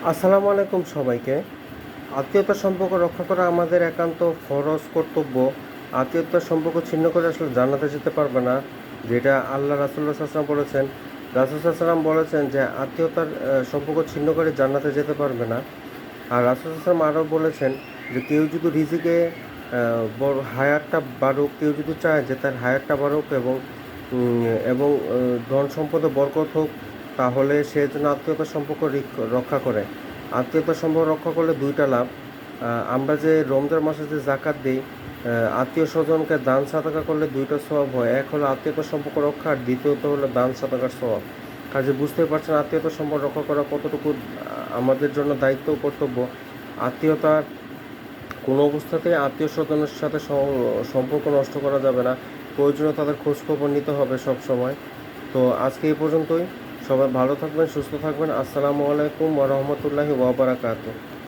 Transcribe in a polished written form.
আসসালামু আলাইকুম সবাইকে। আত্মীয়তার সম্পর্ক রক্ষা করা আমাদের একান্ত ফরজ কর্তব্য। আত্মীয়তার সম্পর্ক ছিন্ন করে আসলে জান্নাতে যেতে পারবে না, যেটা আল্লাহ রাসূলুল্লাহ সাল্লাল্লাহু আলাইহি ওয়াসাল্লাম বলেছেন। রাসূল সাল্লাল্লাহু আলাইহি ওয়াসাল্লাম বলেছেন যে আত্মীয়তার সম্পর্ক ছিন্ন করে জান্নাতে যেতে পারবে না। আর রাসূল সাল্লাল্লাহু আলাইহি ওয়াসাল্লাম আরও বলেছেন যে কেউ যদি রিজিকে বড় হায়াতটা বাড়ুক, কেউ যদি চায় যে তার হায়াতটা বাড়ুক এবং এবং ধন সম্পদে বরকত হোক, তাহলে সে যেন আত্মীয়তার সম্পর্ক রক্ষা করে। আত্মীয়তার সম্পর্ক রক্ষা করলে দুইটা লাভ। আমরা যে রমজান মাসে যে জাকাত দিই, আত্মীয় স্বজনকে দান সাদাকা করলে দুইটা স্বভাব হয়। এক হলো আত্মীয়তার সম্পর্ক রক্ষা, আর দ্বিতীয়ত হলো দান সাদাকার স্বভাব। কাজে বুঝতেই পারছেন আত্মীয়তার সম্পর্ক রক্ষা করা কতটুকু আমাদের জন্য দায়িত্ব ও কর্তব্য। আত্মীয়তার কোনো অবস্থাতেই আত্মীয় স্বজনের সাথে সম্পর্ক নষ্ট করা যাবে না। প্রয়োজনে তাদের খোঁজখবর নিতে হবে সব সময়। তো আজকে এই পর্যন্তই। সবাই ভালো থাকবেন, সুস্থ থাকবেন। আসসালামু আলাইকুম ওয়া রাহমাতুল্লাহি ওয়া বারাকাতুহু।